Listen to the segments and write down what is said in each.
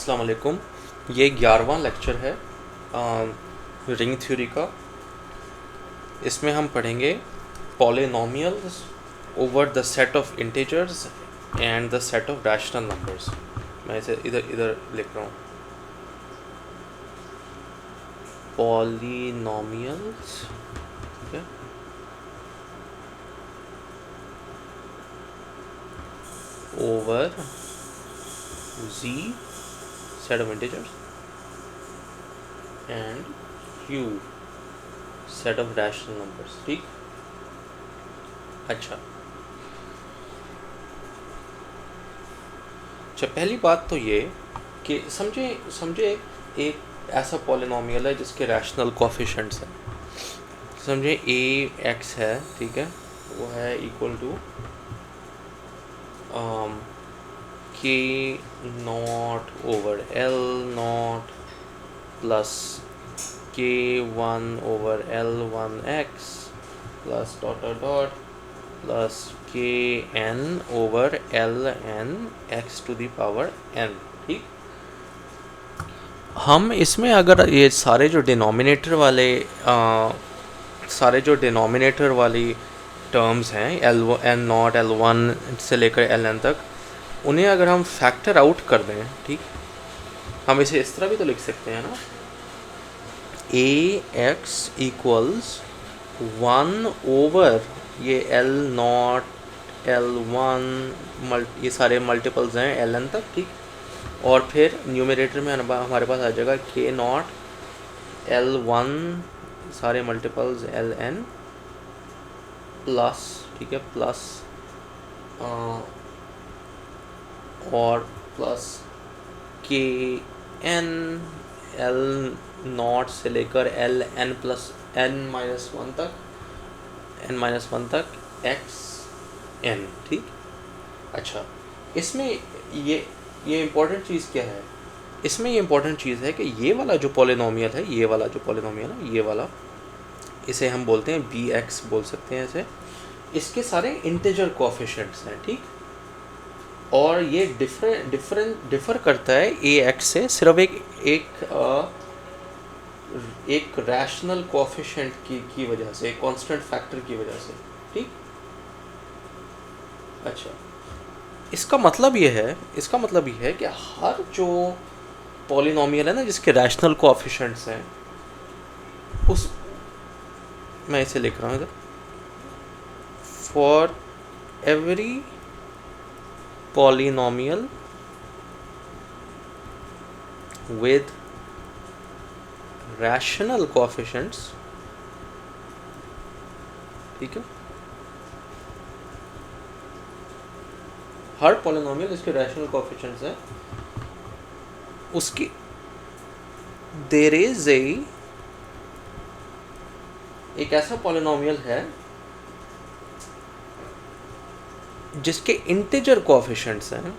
अस्सलाम वालेकुम। ये 11वां लेक्चर है रिंग थ्योरी का। इसमें हम पढ़ेंगे polynomials over the set of integers and the set of rational numbers. मैं इसे इधर इधर लिख रहा हूँ, पॉलिनोमियल्स, ठीक है, over z set of integers and q set of rational numbers। ठीक, अच्छा। पहली बात तो ये कि समझे एक ऐसा पॉलिनोमियल है जिसके रैशनल कोएफिशिएंट्स हैं। समझे ax है, ठीक है, वो है equal to k naught over l naught plus k1 over l1x plus dot dot dot plus kn over ln x to the power n। ठीक, हम इसमें अगर ये सारे जो डिनोमिनेटर वाली टर्म्स हैं n नॉट l1 से लेकर ln तक, उन्हें अगर हम फैक्टर आउट कर दें, ठीक, हम इसे इस तरह भी तो लिख सकते हैं ना, ax इक्वल्स 1 ओवर ये l नॉट l1 ये सारे मल्टीपल्स हैं ln तक, ठीक, और फिर न्यूमरेटर में हमारे पास आ जाएगा k नॉट l1 सारे मल्टीपल्स ln प्लस, ठीक है, प्लस और प्लस के एन एल नॉट से लेकर L N plus N minus one तक एक्स एन। ठीक, अच्छा, इसमें ये इम्पोर्टेंट चीज़ क्या है? इसमें ये इम्पोर्टेंट चीज़ है कि ये वाला जो पॉलिनोमियल है, ये वाला इसे हम बोलते हैं बी एक्स बोल सकते हैं इसे। इसके सारे इंटीजर कोएफिशिएंट्स हैं, ठीक, और ये डिफर करता है ए एक्स से सिर्फ एक रैशनल कोएफिशिएंट की वजह से, एक कांस्टेंट फैक्टर की वजह से। ठीक, अच्छा, इसका मतलब ये है कि हर जो पॉलिनोमियल है ना जिसके रैशनल कोएफिशिएंट्स हैं, उस मैं इसे लिख रहा हूँ इधर, for every polynomial with rational coefficients, ठीक है, हर पॉलिनोमियल जिसके रैशनल कोएफिशिएंट्स हैं उसकी देयर इज एक ऐसा पॉलिनोमियल है जिसके इंटीजर कोएफिशिएंट्स हैं,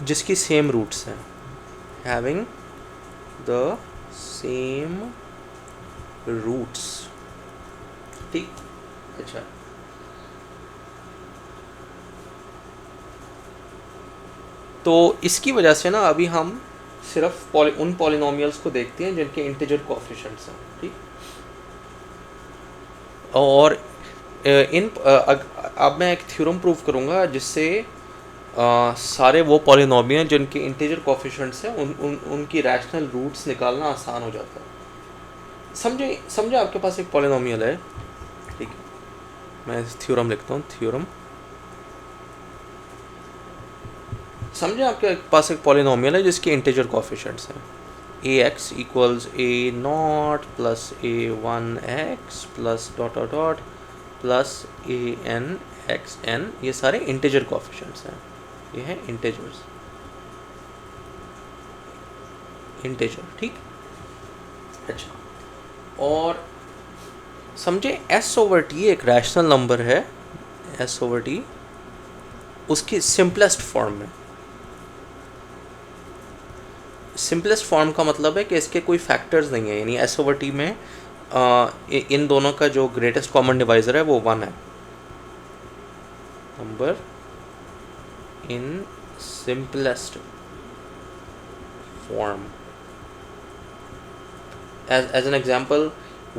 जिसकी सेम रूट्स हैं, हैविंग द सेम रूट्स। ठीक, अच्छा, तो इसकी वजह से ना अभी हम सिर्फ उन पॉलिनोमियल्स को देखते हैं जिनके इंटीजर कोएफिशिएंट्स हैं। ठीक, और अब मैं एक थ्योरम प्रूव करूंगा जिससे सारे वो पॉलिनोमियल जिनके इंटीजर कोएफिशिएंट्स हैं उनकी रैशनल रूट्स निकालना आसान हो जाता है। समझे आपके पास एक पॉलिनोमियल है, ठीक है, मैं थ्योरम लिखता हूँ, थ्योरम। समझे आपके पास एक पॉलिनोमियल है जिसके इंटीजर कोएफिशिएंट्स हैं, ax equals a not plus a1x plus dot dot dot plus an xn, ये सारे इंटीजर कोएफिशिएंट्स हैं, ये हैं इंटीजर। ठीक, अच्छा, और समझे s ओवर t एक रैशनल नंबर है, s ओवर t उसकी सिंपलेस्ट फॉर्म में। सिंपलेस्ट फॉर्म का मतलब है कि इसके कोई फैक्टर्स नहीं है, यानी एस ओवर टी में इन दोनों का जो ग्रेटेस्ट कॉमन डिवाइज़र है वो 1 है। Number in simplest form, as an example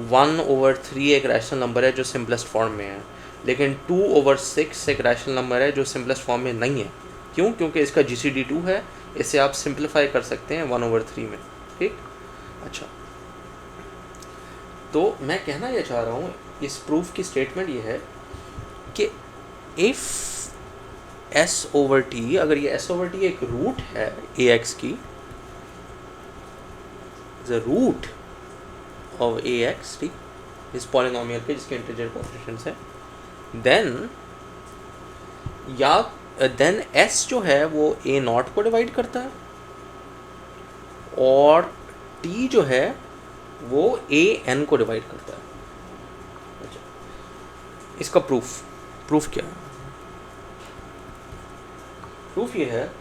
1/3 एक रैशनल नंबर है जो सिंपलेस्ट फॉर्म में है, लेकिन 2/6 एक रैशनल नंबर है जो सिंपलेस्ट फॉर्म में नहीं है। क्यों? क्योंकि इसका GCD 2 है, इसे आप सिंप्लीफाई कर सकते हैं 1/3 में। ठीक, अच्छा, तो मैं कहना ये चाह रहा हूँ, इस प्रूफ की स्टेटमेंट ये है कि इफ़ S/T, अगर ये S/T एक रूट है AX की, द रूट ऑफ AX, ठीक, इस पॉलिनोमियल के जिसके इंटीजर कोएफिशिएंट्स है, देन S जो है वो A0 को डिवाइड करता है और T जो है वो AN को डिवाइड करता है। अच्छा, इसका प्रूफ क्या है? प्रूफ ये है,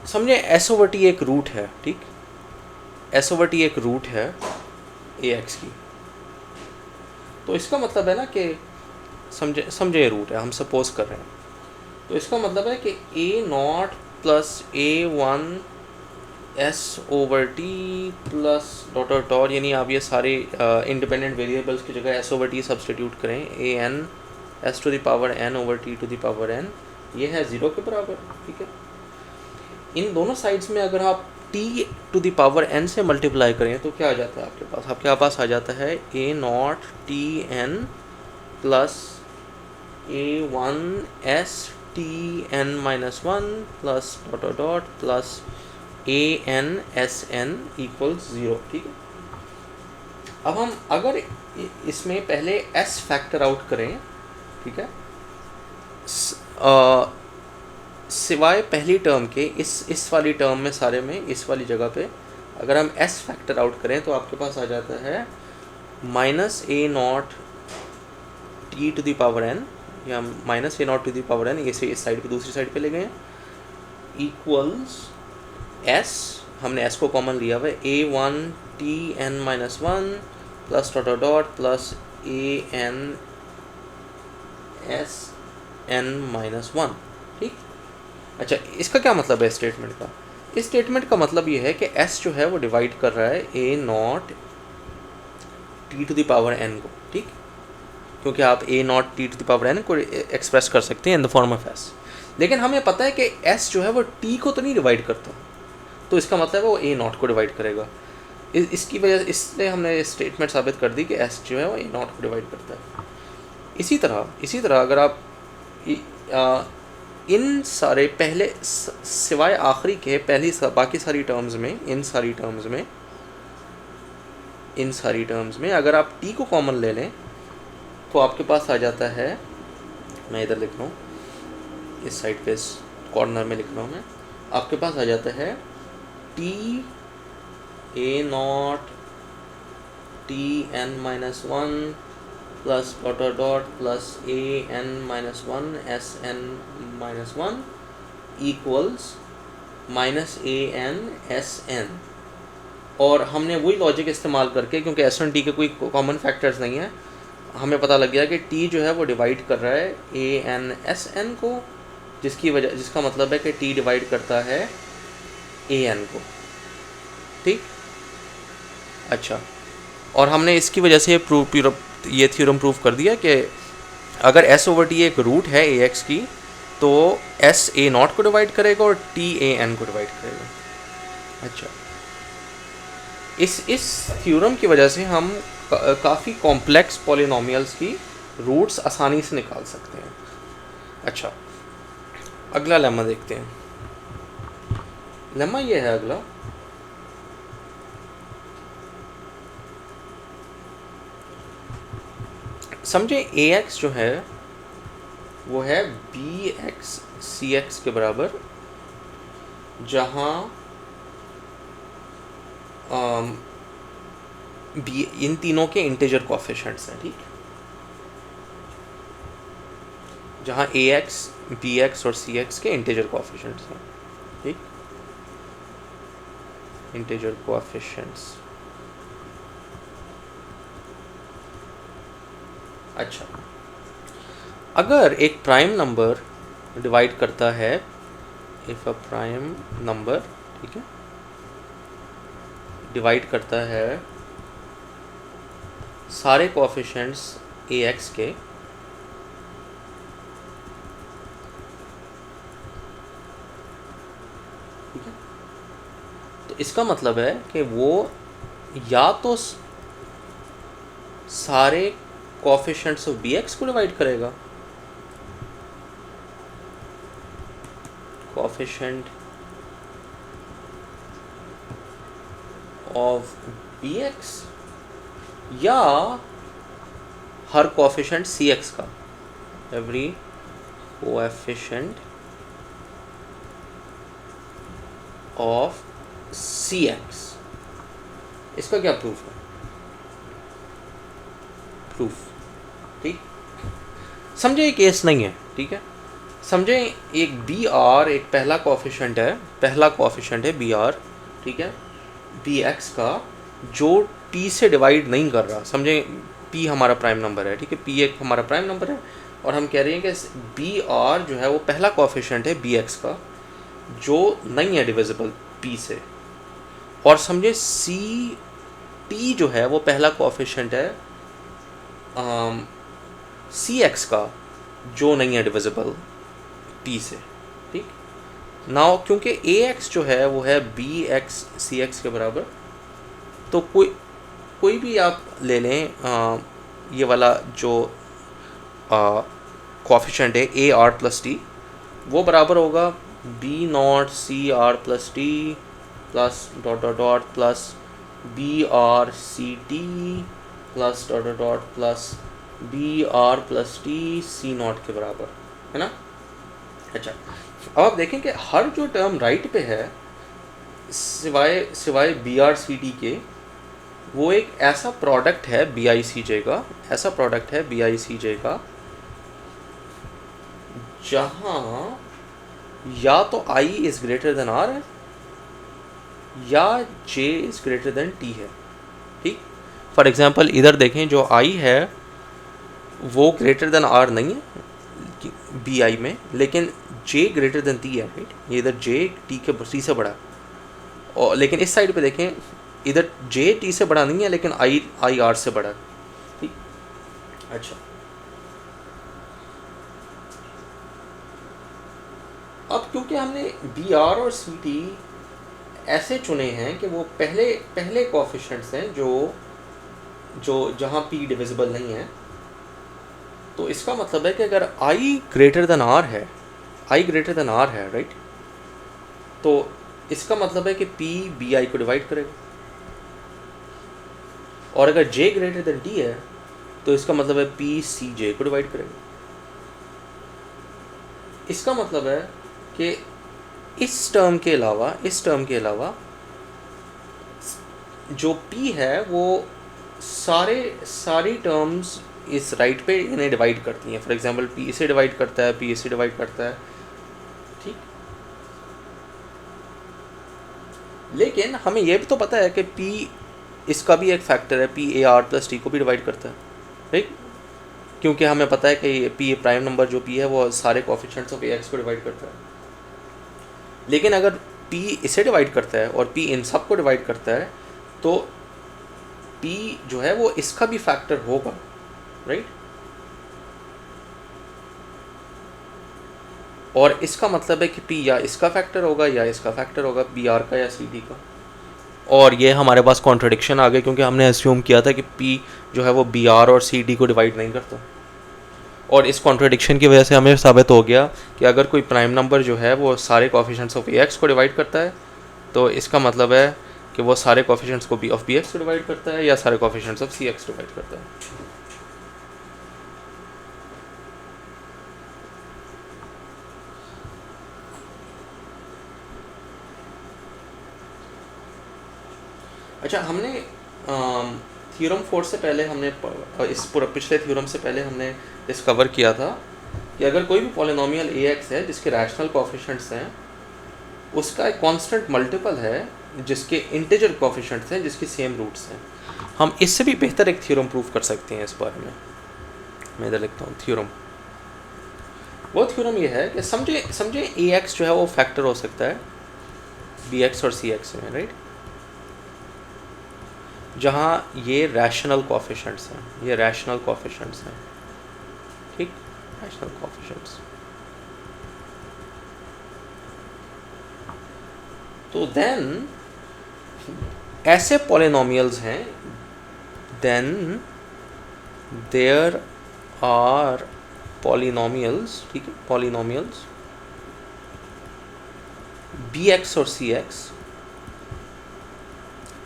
समझे S/T एक रूट है, ठीक, S/T एक रूट है AX की, तो इसका मतलब है ना कि समझे ये रूट है, हम सपोज कर रहे हैं, तो इसका मतलब है कि A0 plus A1 S/T plus dot, यानी आप ये सारे इंडिपेंडेंट वेरिएबल्स की जगह S/T सब्सटीट्यूट करें, AN S⁻n/T⁻n, ये है 0 के बराबर, ठीक है। इन दोनों साइड्स में अगर आप T⁻n से मल्टीप्लाई करें तो क्या आ जाता है आपके पास? आपके पास आ जाता है A0 Tn plus A1 STn-1 plus dot plus AN SN equals 0, ठीक है। अब हम अगर इसमें पहले S फैक्टर आउट करें, ठीक है, सिवाय पहली टर्म के, इस वाली टर्म में सारे में, इस वाली जगह पे अगर हम S फैक्टर आउट करें तो आपके पास आ जाता है -A0 T⁻n, या -A0 T⁻n, इसे इस साइड पे दूसरी साइड पे ले गए, इक्वल्स S, हमने S को कॉमन लिया हुआ है, A1 Tn-1 plus dot plus AN SN-1, ठीक। अच्छा, इसका क्या मतलब है स्टेटमेंट का? इस स्टेटमेंट का मतलब ये है कि S जो है वो डिवाइड कर रहा है A0 T⁻n को, ठीक, क्योंकि आप A0 T⁻n को एक्सप्रेस कर सकते हैं in the form of S, लेकिन हमें पता है कि S जो है वो T को तो नहीं डिवाइड करता, तो इसका मतलब है वो A0 को डिवाइड करेगा। इसकी वजह, इसलिए हमने स्टेटमेंट साबित कर दी कि S जो है वो A0 को डिवाइड करता है। इसी तरह अगर आप इन सारे पहले सिवाय आखिरी के पहली बाकी सारी टर्म्स में, इन सारी टर्म्स में अगर आप T को कॉमन ले लें तो आपके पास आ जाता है, मैं इधर लिख रहा हूँ, इस साइड पे इस कॉर्नर में लिख रहा हूँ मैं, आपके पास आ जाता है T A0 Tn-1 plus dot plus AN-1 SN-1 equals -AN SN, और हमने वही लॉजिक इस्तेमाल करके, क्योंकि S1T के कोई कॉमन फैक्टर्स नहीं है, हमें पता लग गया कि T जो है वो डिवाइड कर रहा है AN SN को, जिसका मतलब है कि T डिवाइड करता है AN को, ठीक। अच्छा, और हमने इसकी वजह से ये थ्योरम प्रूव कर दिया कि अगर S/T एक रूट है AX की, तो S A0 को डिवाइड करेगा और T AN को डिवाइड करेगा। अच्छा, इस थ्योरम की वजह से हम काफ़ी कॉम्प्लेक्स पॉलिनोमियल्स की रूट्स आसानी से निकाल सकते हैं। अच्छा, अगला लेमा देखते हैं। लेमा ये है अगला, समझे AX जो है वो है BX CX के बराबर, जहाँ इन तीनों के इंटीजर कोएफिशिएंट्स हैं, ठीक, जहाँ AX BX और CX के इंटीजर कोएफिशिएंट्स हैं, ठीक। Integer coefficients. अच्छा, अगर एक प्राइम नंबर डिवाइड करता है, इफ अ प्राइम नंबर, ठीक है, डिवाइड करता है सारे कोएफिशिएंट्स ax के, ठीक है, तो इसका मतलब है कि वो या तो सारे कोएफिशिएंट्स ऑफ bx को डिवाइड करेगा, कोएफिशिएंट ऑफ bx, या हर कोएफिशिएंट cx का, एवरी कोएफिशिएंट ऑफ cx। इसका क्या प्रूफ है? प्रूफ, ठीक, समझे ये केस नहीं है, ठीक है, समझे एक बी आर एक पहला कोएफिशिएंट है बी आर, ठीक है, बी एक्स का, जो टी से डिवाइड नहीं कर रहा, समझे पी हमारा प्राइम नंबर है, ठीक है, पी एक हमारा प्राइम नंबर है, और हम कह रहे हैं कि बी आर जो है वो पहला कोएफिशिएंट है बी एक्स का जो नहीं है डिविजिबल पी से, और समझे सी टी जो है वो पहला कोएफिशिएंट है सी एक्स का जो नहीं है डिविजिबल पी से, ठीक। नाउ क्योंकि ए एक्स जो है वो है बी एक्स सी एक्स के बराबर, तो कोई भी आप ले लें ये वाला जो कोएफिशिएंट है ए आर प्लस टी, वो बराबर होगा B naught C R plus T plus dot dot dot plus B R C T plus dot dot dot plus B R plus T C naught के बराबर, है ना। अच्छा, अब आप देखें कि हर जो टर्म राइट पे है सिवाय बी आर सी टी के, वो एक ऐसा प्रोडक्ट है बी आई सी जे का, ऐसा प्रोडक्ट है बी आई सी जे का जहाँ या तो I is greater than are है या जे इज़ ग्रेटर देन टी है, ठीक। फॉर एग्जांपल इधर देखें, जो आई है वो ग्रेटर देन आर नहीं है बी आई में, लेकिन जे ग्रेटर देन टी है, राइट। ये इधर जे टी के टी से बड़ा है, और लेकिन इस साइड पे देखें इधर जे टी से बड़ा नहीं है, लेकिन आई आर से बड़ा है, ठीक। अच्छा, अब क्योंकि हमने बी आर और सी टी ऐसे चुने हैं कि वो पहले कोएफिशिएंट्स हैं जो जहाँ पी डिविजिबल नहीं है, तो इसका मतलब है कि अगर आई ग्रेटर देन आर है, राइट, तो इसका मतलब है कि पी बी आई को डिवाइड करेगा, और अगर जे ग्रेटर देन टी है तो इसका मतलब है पी सी जे को डिवाइड करेगा। इसका मतलब है कि इस टर्म के अलावा जो पी है वो सारी टर्म्स इस राइट पे इन्हें डिवाइड करती हैं। फॉर एग्जांपल पी इसे डिवाइड करता है, पी इसे डिवाइड करता है, ठीक। लेकिन हमें यह भी तो पता है कि पी इसका भी एक फैक्टर है, P A R plus T को भी डिवाइड करता है, ठीक, क्योंकि हमें पता है कि पी प्राइम नंबर जो पी है वो सारे कोएफिशिएंट्स ऑफ ए एक्स को डिवाइड करता है। लेकिन अगर पी इसे डिवाइड करता है और पी इन सब को डिवाइड करता है, तो पी जो है वो इसका भी फैक्टर होगा, राइट। और इसका मतलब है कि पी या इसका फैक्टर होगा या इसका फैक्टर होगा, बी आर का या सी डी का। और ये हमारे पास कॉन्ट्रडिक्शन आ गया, क्योंकि हमने एज्यूम किया था कि पी जो है वो बी आर और सी डी को डिवाइड नहीं करता, और इस कॉन्ट्रडिक्शन की वजह से हमें साबित हो गया कि अगर कोई प्राइम नंबर जो है वो सारे कोएफिशिएंट्स ऑफ ए एक्स को डिवाइड करता है, तो इसका मतलब है कि वो सारे कोएफिशिएंट्स को बी ऑफ बी एक्स को डिवाइड करता है या सारे coefficients of C X divide करता है। अच्छा, हमने थ्योरम 4 से पहले हमने इस पूरा पिछले थ्योरम से पहले हमने डिस्कवर किया था कि अगर कोई भी पॉलिनोमियल ए एक्स है जिसके रैशनल कोएफिशिएंट्स हैं, उसका एक कांस्टेंट मल्टीपल है जिसके इंटीजर कोएफिशिएंट्स हैं, जिसकी सेम रूट्स हैं। हम इससे भी बेहतर एक थ्योरम प्रूव कर सकते हैं इस बारे में। मैं इधर लिखता हूँ थ्योरम। वो थ्योरम ये है कि समझे ए एक्स जो है वो फैक्टर हो सकता है बी एक्स और सी एक्स में, राइट, जहाँ ये रैशनल कोएफिशिएंट्स हैं, ये रैशनल कोएफिशिएंट्स हैं, ठीक, रैशनल कोएफिशिएंट्स। तो देन ऐसे पॉलिनोमियल्स हैं, देन देयर आर पॉलिनोमियल्स, ठीक है, पॉलिनोमियल्स बी एक्स और सी एक्स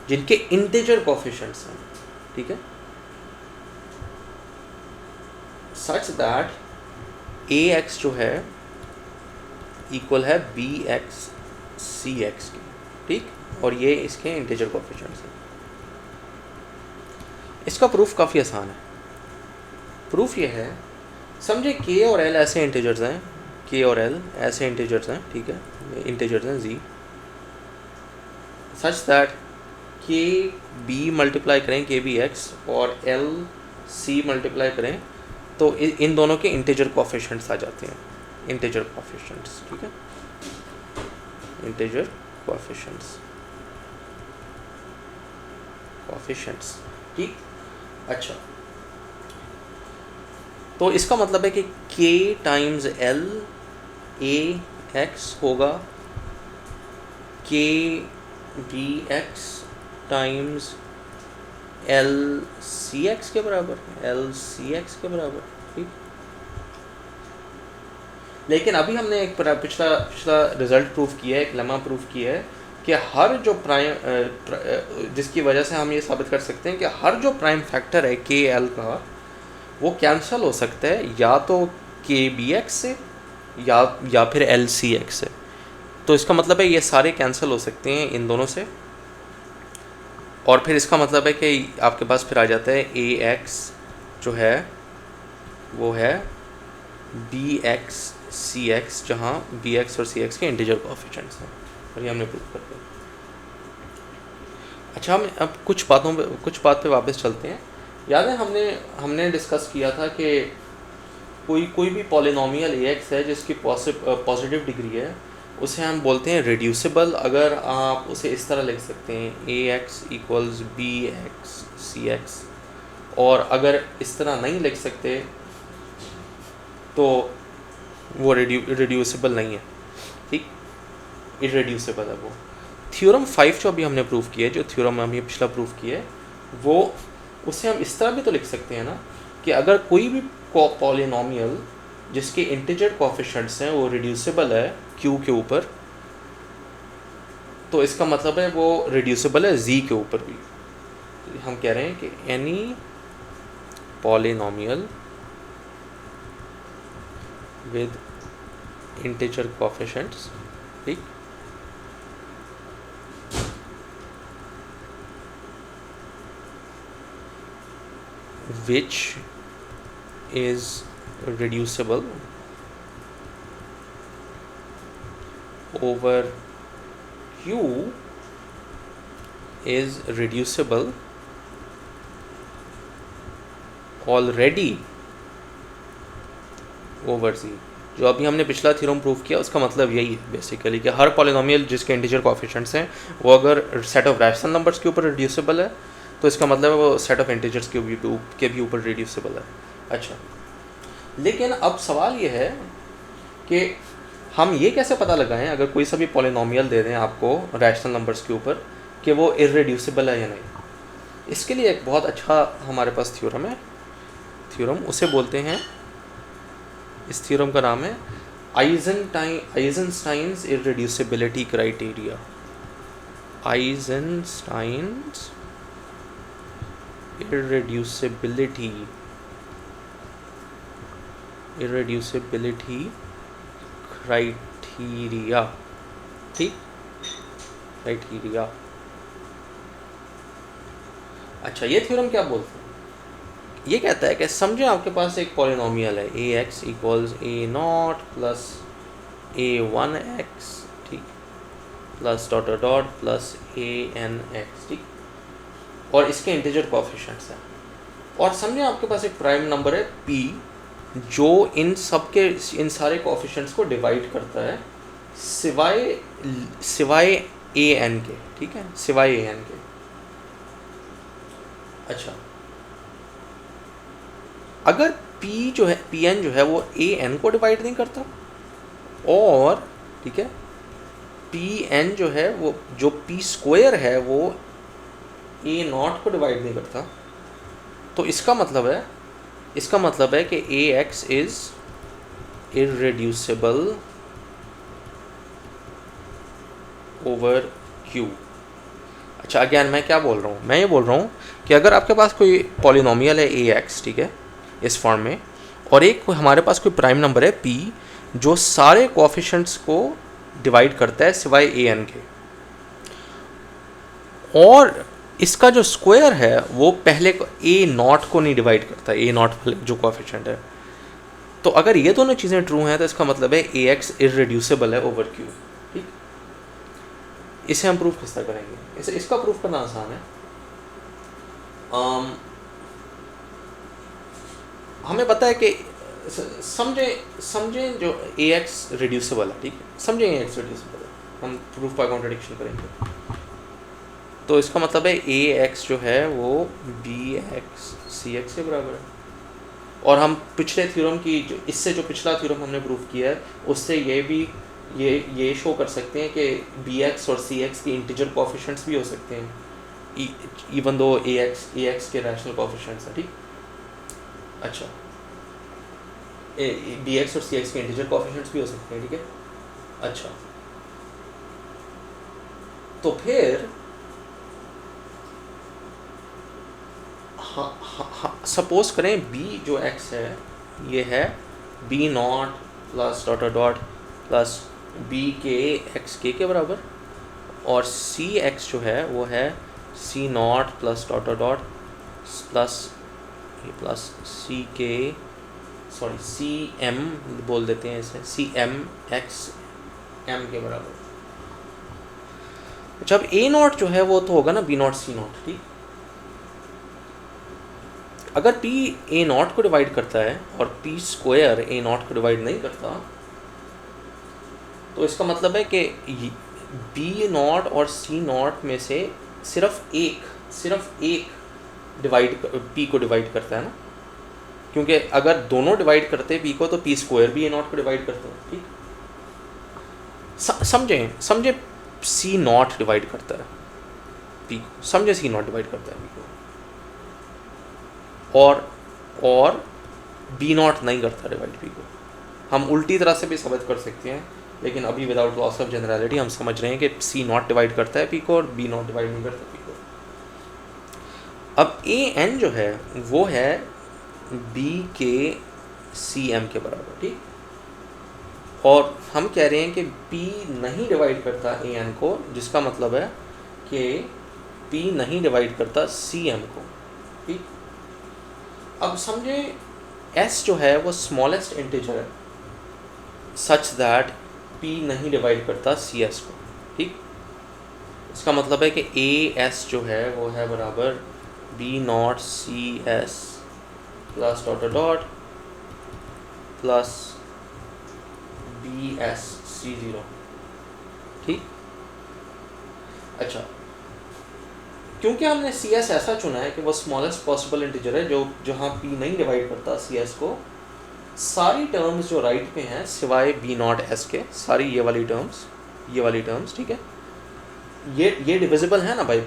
जिनके इंटीजर कोएफिशिएंट्स हैं, ठीक है, सच दैट ए एक्स जो है इक्वल है बी एक्स सी एक्स की, ठीक, और ये इसके इंटीजर कोएफिशिएंट्स हैं। इसका प्रूफ काफ़ी आसान है। प्रूफ ये है, समझे के और एल ऐसे इंटीजर्स हैं, के और एल ऐसे इंटीजर्स हैं, ठीक है, इंटीजर्स हैं जी, सच दैट के बी मल्टीप्लाई करें के बी एक्स और एल सी मल्टीप्लाई करें तो इन दोनों के इंटीजर कोएफिशिएंट्स आ जाते हैं, इंटीजर कोएफिशिएंट्स, ठीक है, इंटीजर कोएफिशिएंट्स, ठीक। अच्छा, तो इसका मतलब है कि k times L A X होगा के B X times L C X के बराबर, एल सी एक्स के बराबर, ठीक। लेकिन अभी हमने एक पिछला रिजल्ट प्रूफ किया है, एक लेमा प्रूफ किया है कि हर जो प्राइम जिसकी वजह से हम ये साबित कर सकते हैं कि हर जो प्राइम फैक्टर है के एल का वो कैंसिल हो सकता है या तो के बी एक्स से या फिर एल सी एक्स से। तो इसका मतलब है ये सारे कैंसिल हो सकते हैं इन दोनों से, और फिर इसका मतलब है कि आपके पास फिर आ जाता है ए एक्स जो है वो है बी एक्स सी एक्स, जहाँ बी एक्स और सी एक्स के इंटीजर कोएफिशिएंट्स हैं, और ये हमने प्रूव कर दिया। अच्छा, हम अब कुछ बात पे वापस चलते हैं। याद है हमने डिस्कस किया था कि कोई भी पॉलिनोमियल ए एक्स है जिसकी पॉजिटिव डिग्री है, उसे हम बोलते हैं रिड्यूसिबल। अगर आप उसे इस तरह लिख सकते हैं ए एक्स इक्वल्स बी एक्स सी एक्स, और अगर इस तरह नहीं लिख सकते तो वो रिड्यूसिबल नहीं है, ठीक, इरेड्यूसिबल है वो। थ्योरम 5 जो अभी हमने प्रूव किया है, जो थ्योरम हमने पिछला प्रूव किया है, वो उसे हम इस तरह भी तो लिख सकते हैं ना कि अगर कोई भी पॉलिनोमियल जिसके इंटीजर कोएफिशिएंट्स हैं वो रिड्यूसिबल है क्यू के ऊपर, तो इसका मतलब है वो रिड्यूसिबल है जी के ऊपर भी। हम कह रहे हैं कि any polynomial with integer coefficients, ठीक, which is reducible over Q is reducible already over Z। जो अभी हमने पिछला थ्योरम प्रूव किया उसका मतलब यही है बेसिकली कि हर पॉलिनोमियल जिसके इंटीजर कोएफिशिएंट्स हैं वो अगर सेट ऑफ रैशनल नंबर्स के ऊपर रिड्यूसिबल है तो इसका मतलब है वो सेट ऑफ इंटीजर्स के भी ऊपर रिड्यूसिबल है। अच्छा, लेकिन अब सवाल ये है कि हम ये कैसे पता लगाएं अगर कोई सा भी पॉलिनोमियल दे दें आपको रैशनल नंबर्स के ऊपर कि वो इररेड्यूसिबल है या नहीं। इसके लिए एक बहुत अच्छा हमारे पास थ्योरम है, थ्योरम उसे बोलते हैं, इस थ्योरम का नाम है आइजनस्टाइन्स इररेड्यूसिबिलिटी क्राइटेरिया। आइजनस्टाइन्स इररेड्यूसिबिलिटी क्राइटेरिया, ठीक, क्राइटेरिया। अच्छा, ये थ्योरम क्या बोलते हैं? ये कहता है कि समझे आपके पास एक पॉलिनोमियल है a x equals a naught plus a one x, ठीक, plus dot dot dot plus ANX, ठीक। और इसके इंटीजर कोएफिशिएंट्स हैं। और समझे आपके पास एक प्राइम नंबर है P जो इन सारे कोएफिशिएंट्स को डिवाइड करता है सिवाय AN के, ठीक है, सिवाय AN के। अच्छा, अगर Pn जो है वो AN को डिवाइड नहीं करता, और ठीक है Pn जो है वो जो P स्क्वायर है वो A0 को डिवाइड नहीं करता, तो इसका मतलब है कि AX इज इररेड्यूसिबल ओवर Q। अच्छा, अगेन मैं क्या बोल रहा हूँ, मैं ये बोल रहा हूँ कि अगर आपके पास कोई पॉलिनोमियल है AX, ठीक है, इस फॉर्म में, और एक हमारे पास कोई प्राइम नंबर है P जो सारे कोएफिशिएंट्स को डिवाइड करता है सिवाय AN के, और इसका जो स्क्वायर है वो पहले A0 को नहीं डिवाइड करता, A0 जो कोएफिशिएंट है। तो अगर ये दोनों चीज़ें ट्रू हैं तो इसका मतलब है AX इररेड्यूसिबल है ओवर Q, ठीक। इसे हम प्रूफ किस तरह करेंगे? इसका प्रूफ करना आसान है। हमें पता है कि समझें जो AX रिड्यूसिबल है, ठीक है, समझें AX रिड्यूसिबल है, हम प्रूफ बाय कॉन्ट्रडिक्शन करेंगे। तो इसका मतलब है AX जो है वो BX CX के बराबर है। और हम पिछले थ्योरम की जो पिछला थ्योरम हमने प्रूफ किया है उससे ये शो कर सकते हैं कि BX और CX के इंटीजर कोएफिशिएंट्स भी हो सकते हैं, इवन दो AX के रैशनल कोएफिशिएंट्स हैं, ठीक। अच्छा, BX और CX के इंटीजर कोएफिशिएंट्स भी हो सकते हैं, ठीक है। अच्छा, तो फिर सपोज करें B जो X है ये है B0 plus dot dot plus BK XK के बराबर, और CX जो है वो है C0 plus dot dot plus CM बोल देते हैं इसे, CM XM के बराबर। जब A0 जो है वो तो होगा ना B0 C0, ठीक। अगर P A0 को डिवाइड करता है और P स्क्वायर A0 को डिवाइड नहीं करता, तो इसका मतलब है कि B0 और C0 में से सिर्फ एक P को डिवाइड करता है ना, क्योंकि अगर दोनों डिवाइड करते P को तो P स्क्वायर भी A0 को डिवाइड करता है, ठीक। समझें C0 डिवाइड करता है P को, समझे C0 डिवाइड करता है P को, और B0 नहीं करता डिवाइड P को। हम उल्टी तरह से भी साबित कर सकते हैं, लेकिन अभी विदाउट लॉस ऑफ जनरलिटी हम समझ रहे हैं कि C0 डिवाइड करता है P को और B0 डिवाइड नहीं करता P को। अब AN जो है वो है BK CM के बराबर, ठीक। और हम कह रहे हैं कि P नहीं डिवाइड करता AN को, जिसका मतलब है कि P नहीं डिवाइड करता CM को, ठीक। अब समझे S जो है वो स्मॉलेस्ट इंटीजर है सच दैट P नहीं डिवाइड करता CS को, ठीक। इसका मतलब है कि AS जो है वो है बराबर B0 CS plus dot dot plus BS C0, ठीक। अच्छा, क्योंकि हमने CS ऐसा चुना है कि वो स्मॉलेस्ट पॉसिबल इंटीजर है जो जहाँ P नहीं डिवाइड करता CS को, सारी टर्म्स जो राइट पे हैं सिवाय B0 S के, सारी ये वाली टर्म्स, ठीक है, ये डिविजिबल है ना बाई P,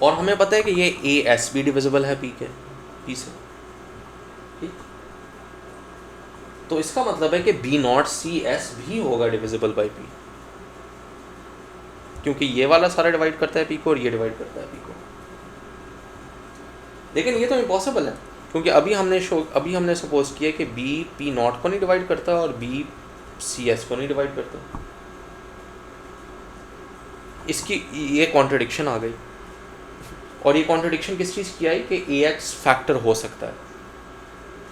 और हमें पता है कि ये AS भी डिविजिबल है P से, ठीक। तो इसका मतलब है कि B0 CS भी होगा डिविजिबल बाई P, क्योंकि ये वाला सारा डिवाइड करता है P को और ये डिवाइड करता है P को। लेकिन ये तो इम्पॉसिबल है, क्योंकि अभी हमने सपोज किया कि B P0 को नहीं डिवाइड करता और B CS को नहीं डिवाइड करता। इसकी ये कॉन्ट्रडिक्शन आ गई, और ये कॉन्ट्रडिक्शन किस चीज़ की आई कि AX फैक्टर हो सकता है।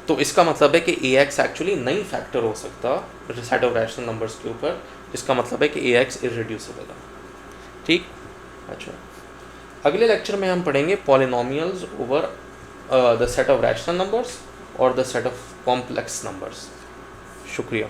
तो इसका मतलब है कि AX एक्चुअली नहीं फैक्टर हो सकता सेट ऑफ रैशनल नंबर्स के ऊपर, इसका मतलब है कि ए एक्स इररेड्यूसिबल है। ठीक। अच्छा, अगले लेक्चर में हम पढ़ेंगे polynomials over the set of rational numbers और the set of complex numbers. शुक्रिया।